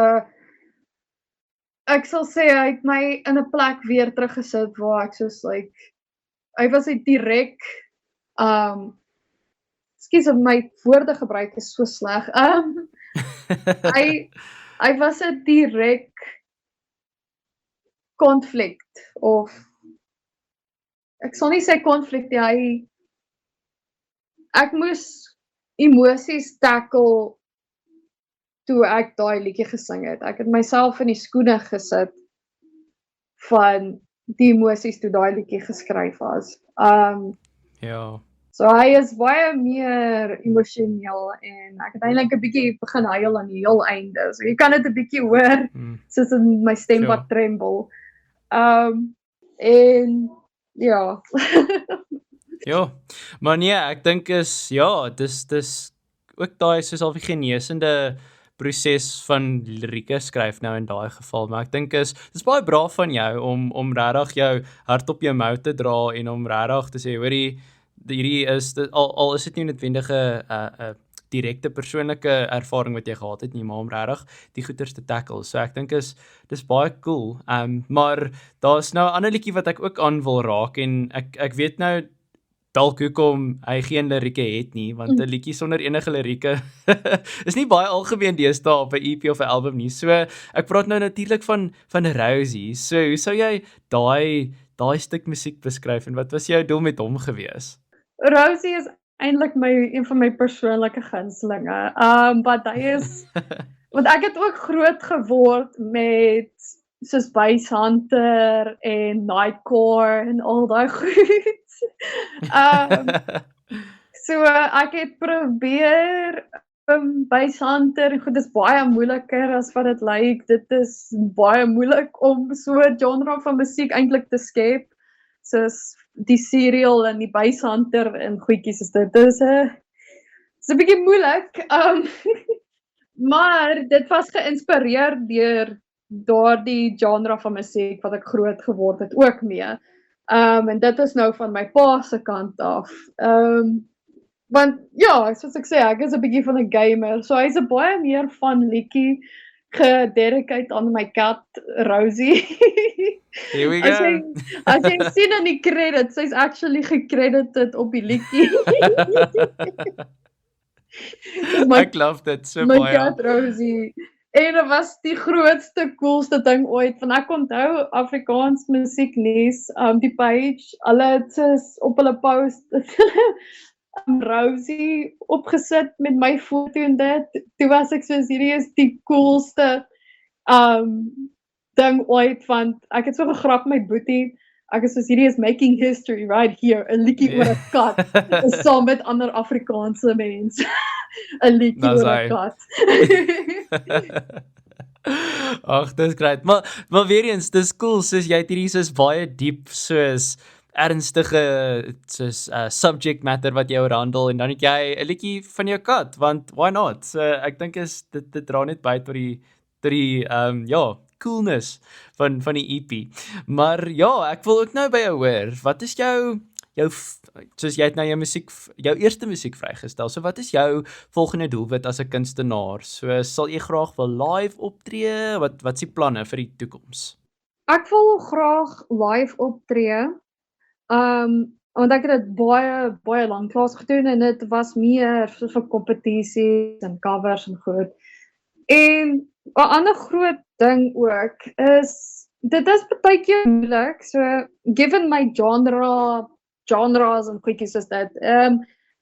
ek sal sê hy het my in 'n plek weer teruggesit waar ek soos like hy was net direk ekskuus my woorde gebruik is so sleg. Hy was 'n direk konflik of ek sal nie sê konflik nie, ek moes emosies tackle toe ek daai liedjie gesing het. Ek het myself in die skoene gesit van die emosies toe daai liedjie geskryf was. Ja. So hy is baie meer emosioneel en ek het eintlik 'n bietjie begin huil aan die heel einde. So jy kan dit 'n bietjie hoor soos in my stem wat tremble. En ja. Ja. Maar nee, ek dink dis ook daai soos al die genesende proses van lirieke skryf nou in daai geval, maar ek dink dis baie braaf van jou om regtig jou hart op jou mou te dra en om regtig te sê hoorie hierdie is al is dit nie noodwendige 'n direkte persoonlike ervaring wat jy gehad het nie, maar om regtig die goeters te tackle. So ek dink dis baie cool. Maar daar's nou 'n ander liedjie wat ek ook aan wil raak en ek weet nou dalk hoekom hy geen lirieke het nie, want 'n liedjie sonder enige lirieke is nie baie algemeen deesdae op 'n EP of 'n album nie. So ek praat nou natuurlik van Rosie. So hoe sou jy daai stuk musiek beskryf en wat was jou doel met hom gewees? Rosie is eintlik een van my persoonlike gunstelinge. Wat hy is want ek het ook groot geword met soos Bass Hunter en Nightcore en al daai goed. So ek het probeer Bass Hunter en goed, dis baie moeiliker as wat dit lyk. Dit is baie moeilik om so 'n genre van musiek eintlik te skep. Soos die Serial en die Bass Hunter en goedjies is dit. Dis 'n bietjie moeilik. Maar dit was geïnspireer deur daardie genre van musiek wat ek groot geword het ook mee. En dit is nou van my pa se kant af. Want ja, soos ek sê, ek is 'n bietjie van 'n gamer, so hy's 'n baie meer van liedjie gededicate aan my kat Rosie. Here we go. As jy sien in die credits, sy's actually gecredited op die liedjie. Ek love dit so my baie. My kat Rosie. En dit was die grootste, coolste ding ooit, want ek onthou Afrikaans musieknuus, die page, hulle het op hulle post, Rosie opgesit met my foto en dit, toe was ek soos, hierdie is die coolste ding ooit, want ek het so gegrap my boetie, ek is soos, hierdie is making history right here, 'n liedjie oor 'n kat, saam met ander Afrikaanse mense, 'n liedjie oor 'n kat. Ag, dis great, maar weer eens, dis cool, soos jy het hierdie soos baie diep, soos ernstige soos subject matter wat jy oorhandel en dan het jy 'n liedjie van jou kat, want why not? So ek dink dit dra net by tot die coolness van die EP. Maar ja, ek wil ook nou by jou hoor. Wat is jou soos jy het nou jou eerste musiek vrygestel. So wat is jou volgende doelwit as 'n kunstenaar? So sal jy graag wil live optree? Wat is die planne vir die toekoms? Ek wil graag live optree. want ek het dit baie lanklaas gedoen en dit was meer soos vir kompetisies en covers en goed. En 'n ander groot ding ook is dit is baie keer moeilik, so given my genres en goedjies soos dit,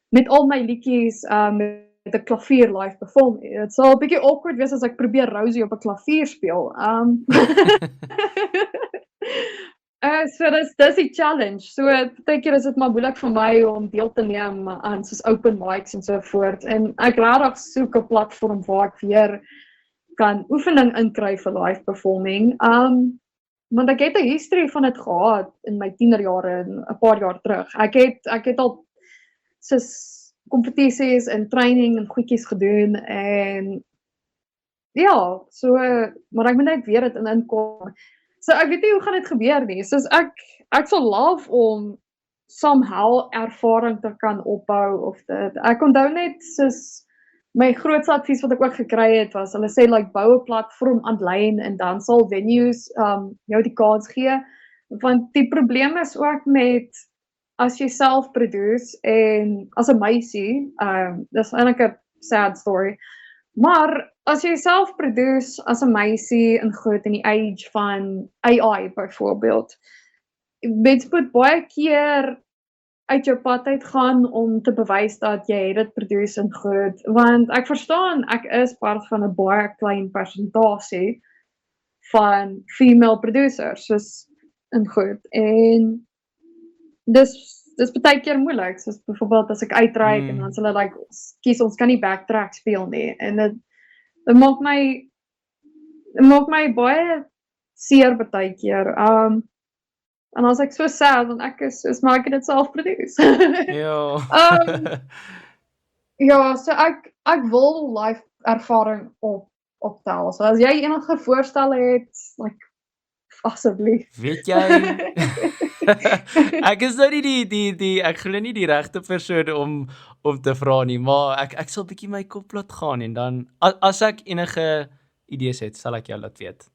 met al my liedjies met 'n klavier live perform. Dit sal 'n bietjie awkward wees as ek probeer Rosie op 'n klavier speel. So dis die challenge. So baie keer is dit maar moeilik vir my om deel te neem aan soos open mics en so voort. En ek regtig soek 'n platform waar ek weer kan oefening inkry vir live performing. Want ek het 'n history van dit gehad in my tienerjare en 'n paar jaar terug. Ek het al soos kompetisies en training en goedjies gedoen en ja, so maar ek moet net weer dit inkom. So ek weet nie hoe gaan dit gebeur nie. Soos ek sal love om somehow ervaring te kan opbou of dit. Ek onthou net soos my grootste advies wat ek ook gekry het was, hulle sê like bou 'n platform aanlyn en dan sal venues jou die kans gee. Want die probleem is ook met as jy self produce en as 'n meisie, dis eintlik 'n sad story. Maar as jy self produce as 'n meisie in goed in die age van AI byvoorbeeld, mens moet baie keer uit jou pad uitgaan om te bewys dat jy dit produce en goed, want ek verstaan ek is part van 'n baie klein persentasie van female producers soos in goed en dis baie keer moeilik, soos byvoorbeeld as ek uitreik en dan sê hulle like kies ons kan nie backtrack speel nie en dit maak my baie seer baie keer. En as ek so sad want ek is maar ek het dit self produce. Ja. Ja, so ek wil live ervaring optel. So as jy enige voorstelle het, like asseblief. Weet jy, ek is nou nie ek glo nie die regte persoon om te vra nie, maar ek sal bietjie my kop laat gaan en dan as ek enige idees het, sal ek jou laat weet.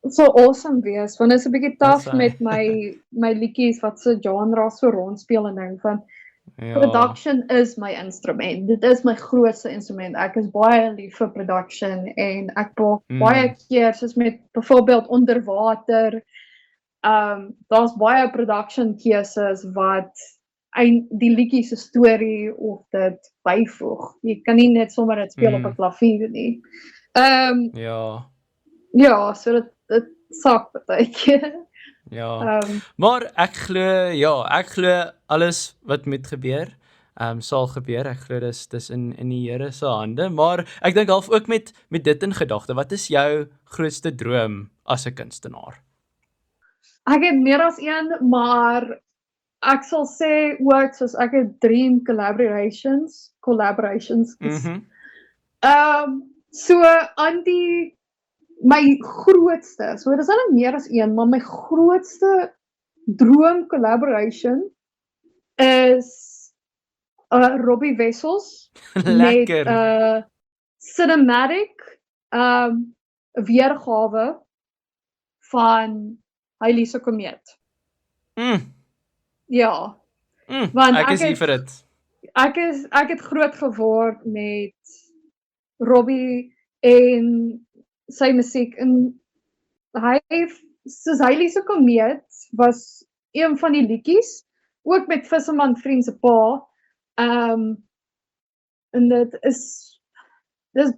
Dit sal awesome wees, want dit is 'n bietjie taaf met my liedjies wat se genre so rondspeel en ding van production is my instrument. Dit is my grootste instrument. Ek is baie lief vir production en ek maak baie keer soos met byvoorbeeld onderwater. Daar's baie production keuses wat die liedjie se storie of dit byvoeg. Jy kan nie net sommer dit speel op 'n klavier nie. Ja, so dit sak baie keer. Ja. Maar ek glo alles wat moet gebeur, sal gebeur. Ek glo dis in die Here se hande, maar ek dink half ook met dit in gedagte. Wat is jou grootste droom as 'n kunstenaar? Ek het meer as een, maar ek sal sê ook soos ek het dream collaborations. So aan my grootste, so dit is al meer as een, maar my grootste droom collaboration is Robbie Wessels Lekker. met cinematic weergawe van Halley se komeet. Ja. Want ek is hier vir dit. Ek het groot geword met Robbie en sy musiek en soos Halley se komeet was een van die liedjies, ook met Visserman Vriend se pa. En dit is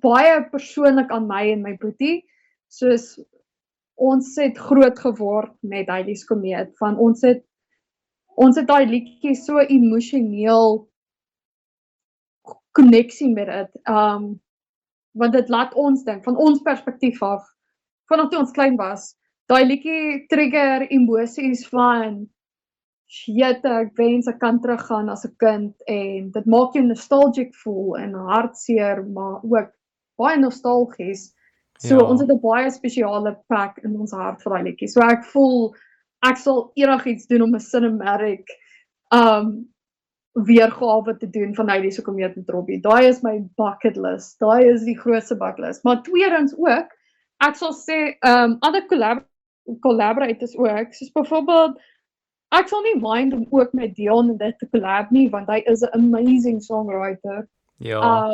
baie persoonlik aan my en my boetie, soos ons het groot geword met Halley se komeet, van ons het daai liedjie so emosioneel koneksie met dit, want dit laat ons dink, van ons perspektief af, vanaf toe ons klein was, daai liedjie trigger emosies van, shit, ek wens ek kan teruggaan as 'n kind, en dit maak jou nostalgic voel, en hartseer, maar ook baie nostalgies, so ons het 'n baie spesiale plek in ons hart vir daai liedjie, so ek voel, ek sal enigiets doen om 'n cinematic weergawe te doen van Halley se komeet met Robbie. Daai is my bucket list. Daai is die grootste bucket list. Maar tweedens ook, ek sal sê, ander collaborators ook, soos byvoorbeeld ek sal nie mind om ook met Dion en dit te collab nie, want hy is 'n amazing songwriter. Ja.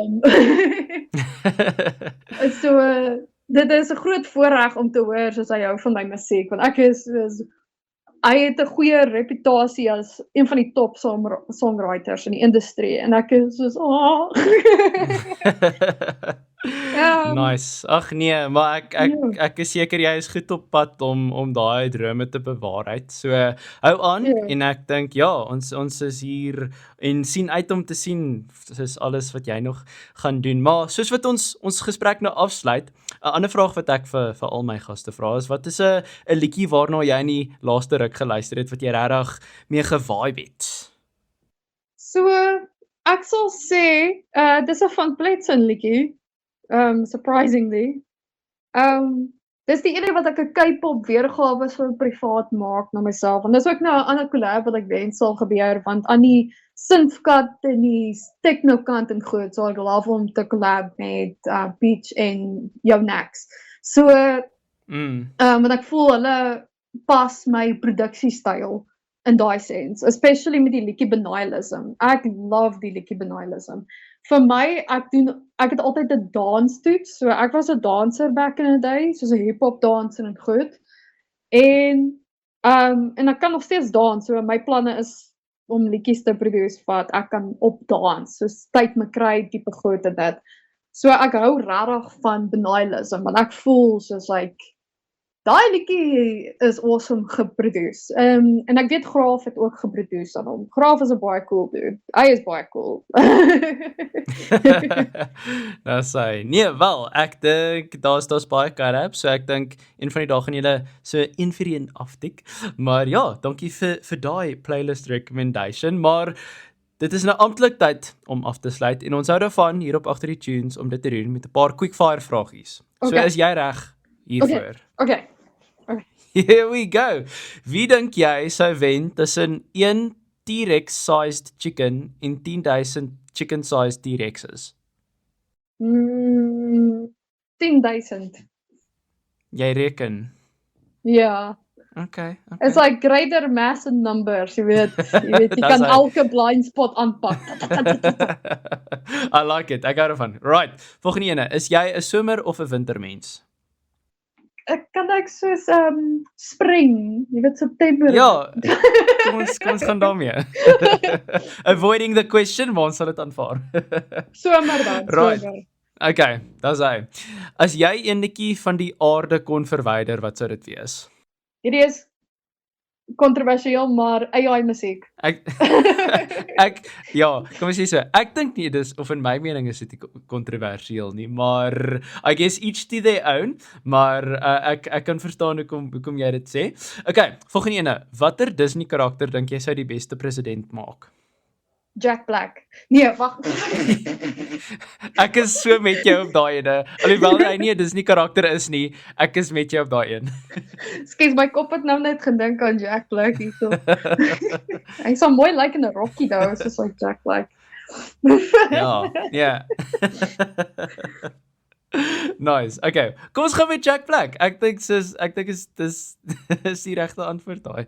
So dit is 'n groot voorreg om te hoor soos hy hou van my musiek, want ek is hy het 'n goeie reputasie as een van die top songwriters in die industrie en ek is soos Nice. Ag nee, maar ek is seker jy is goed op pad om daai drome te bewaarheid. So hou aan en ek dink ons is hier en sien uit om te sien soos alles wat jy nog gaan doen. Maar soos wat ons gesprek nou afsluit, 'n ander vraag wat ek vir al my gaste vra is wat is 'n liedjie waarna jy in die laaste ruk geluister het wat jy regtig mee gevibe het? So ek sal sê dis 'n Van Pletsen liedjie. Surprisingly. Dis die ene wat ek 'n K-pop weergawe vir privaat maak na myself. En dis ook nou 'n ander collab wat ek wens sal gebeur, want aan die synthkant en die techno kant en goed, so ek love om te collab met Peach en Yo Nax. So, want ek voel hulle pas my produksiestyl in daai sens, especially met die liedjie Benialism. Ek love die liedjie Benialism. Vir my, ek het altyd 'n danstoets, so ek was 'n danser back in the day, soos 'n hip-hop danser en goed. En ek kan nog steeds dans, so my planne is om liedjies te produce wat ek kan opdans, soos Tyd me kry tipe goed en dit. So ek hou regtig van Benialism, want ek voel soos daai liedjie is awesome geproduce. En ek weet Graaf het ook geproduce aan hom. Graaf is 'n baie cool dude. Hy is baie cool. Dis hy. Nee, wel, ek dink daar's baie collabs, so ek dink een van die dae gaan julle so 1 vir 1 aftik. Maar ja, dankie vir daai playlist recommendation, maar dit is nou amptelik tyd om af te sluit en ons hou daarvan hier op Agter die Tunes om dit te doen met 'n paar quickfire vragies. So is jy reg hiervoor? Okay. Here we go. Wie dink jy sou wen tussen 1 T-Rex-sized chicken en 10,000 chicken-sized T-Rexes? 10,000. Jy reken? Ja. Okay. It's like greater mass in numbers, jy weet, jy kan elke blind spot aanpak. I like it, ek hou daarvan. Right, volgende ene, is jy 'n somer of 'n wintermens? Kan ek soos spring, jy weet September. Ja, kom ons gaan daarmee. Avoiding the question, maar ons sal dit aanvaar. Somer dan, right. Somer. Okay, dis hy. As jy eenetjie van die aarde kon verwyder, wat sou dit wees? Hierdie is kontroversieel, maar AI musiek. Ja, kom ons sê so, ek dink nie dis, of in my mening is dit nie kontroversieel nie, maar I guess each to their own, maar ek kan verstaan hoekom jy dit sê. Okay, volgende ene, watter Disney karakter dink jy sou die beste president maak? Jack Black. Nee, wag. Ek is so met jou op daai ene. Alhoewel hy nie 'n Disney karakter is nie, ek is met jou op daai een. Skes, my kop het nou net gedink aan Jack Black hierso. Hy sou mooi lyk in 'n rokkie daai, soos like Jack Black. Ja. Nice. Okay. Kom ons gaan met Jack Black. Ek dink dis die regte antwoord daai.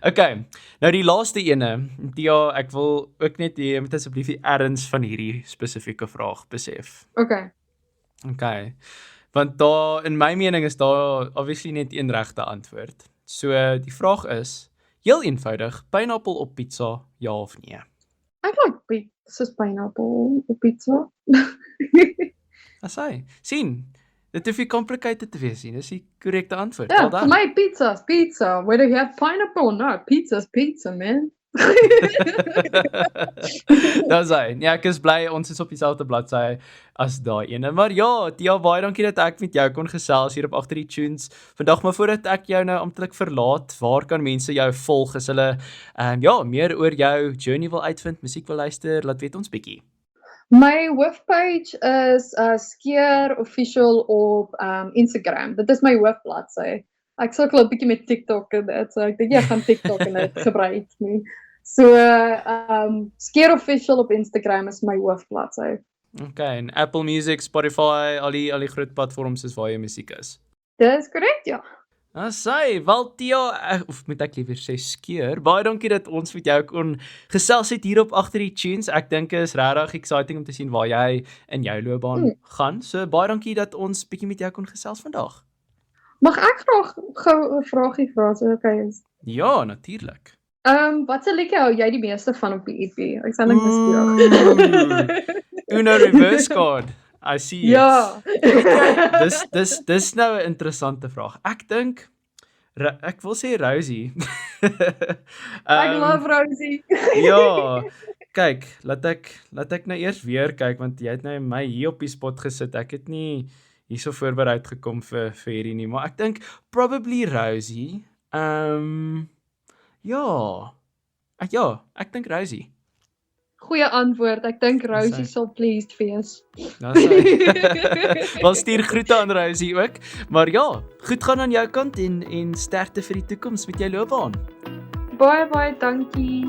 Okay. Nou die laaste ene. Ja, ek wil ook net jy moet asseblief die erns van hierdie spesifieke vraag besef. Okay. Want daar in my mening is daar obviously net een regte antwoord. So die vraag is heel eenvoudig, pineappel op pizza, ja of nee? Ek like pineapple op pizza. As hy. Sien, dit hoef nie complicated te wees nie. Dis die korrekte antwoord. Ja, vir my pizza's pizza. Whether you have pineapple or not, pizza's pizza, man. Dis hy. Ja, ek is bly ons is op dieselfde bladsy as daai ene. Maar ja, baie dankie dat ek met jou kon gesels hier op Agter die Tunes. Vandag maar voordat ek jou nou amptelik verlaat, waar kan mense jou volg as hulle meer oor jou journey wil uitvind, musiek wil luister, laat weet ons bietjie. My hoofpage is Skeer Official op Instagram. Dit is my hoofbladsy. Ek sukkel 'n bietjie met TikTok en dit, so ek dink jy gaan TikTok en dit gebruik nie. So Skeer Official op Instagram is my hoofbladsy. Okay, en Apple Music, Spotify, al die groot platforms is waar jou musiek is. Dis korrek, ja. Sy, wel Tia, of moet ek liewer sê skeur, baie dankie dat ons met jou kon gesels het hier op Agter die Tunes. Ek dink is regtig exciting om te sien waar jy in jou loopbaan gaan. So baie dankie dat ons bietjie met jou kon gesels vandag. Mag ek gou 'n vraagie vra, as dit okay is? Ja, natuurlik. Wat se liedjie hou jy die meeste van op die EP? Ek sal net beskryf. Uno reverse card. I see. Ja. Dis nou 'n interessante vraag. Ek dink ek wil sê Rosie. Ek love Rosie. Ja. Kyk, laat ek nou eers weer kyk want jy het nou my hier op die spot gesit. Ek het nie hierso voorberei gekom vir hierdie nie, maar ek dink probably Rosie. Ja. Ek dink Rosie. Goeie antwoord. Ek dink Rosie sal pleased wees. Wel stuur groete aan Rosie ook. Maar ja, goed gaan aan jou kant en sterkte vir die toekoms met jou loopbaan. Baie dankie.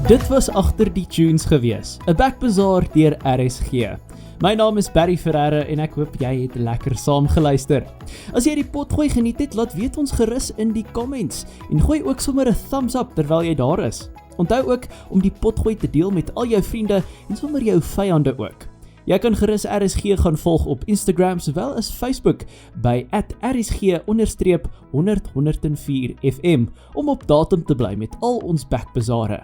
Dit was Agter die Tunes gewees, 'n backbazaar deur RSG. My naam is Barry Ferreira en ek hoop jy het lekker saam geluister. As jy die potgooi geniet het, laat weet ons gerus in die comments en gooi ook sommer 'n thumbs up terwyl jy daar is. Onthou ook om die potgooi te deel met al jou vriende en sommer jou vyande ook. Jy kan gerus RSG gaan volg op Instagram sowel as Facebook by @RSG_1004FM om op datum te bly met al ons backbazare.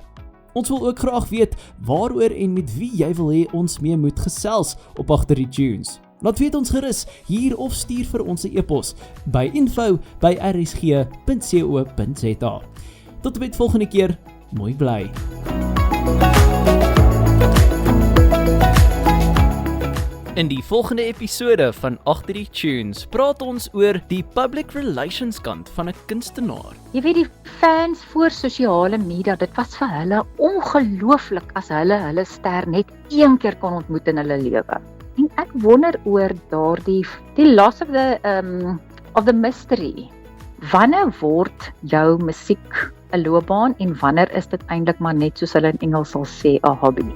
Ons wil ook graag weet waaroor en met wie jy wil hê ons mee moet gesels op Agter die Tunes. Laat weet ons gerus hier of stuur vir ons 'n e-pos by info@rsg.co.za. Tot en met volgende keer, mooi bly. In die volgende episode van Agter die Tunes praat ons oor die public relations kant van 'n kunstenaar. Jy weet die fans voor sosiale media, dit was vir hulle ongelooflik as hulle ster net een keer kon ontmoet in hulle lewe. En ek wonder oor die loss of the mystery. Wanneer word jou musiek 'n loopbaan en wanneer is dit eintlik maar net soos hulle in Engels sal sê 'n hobby?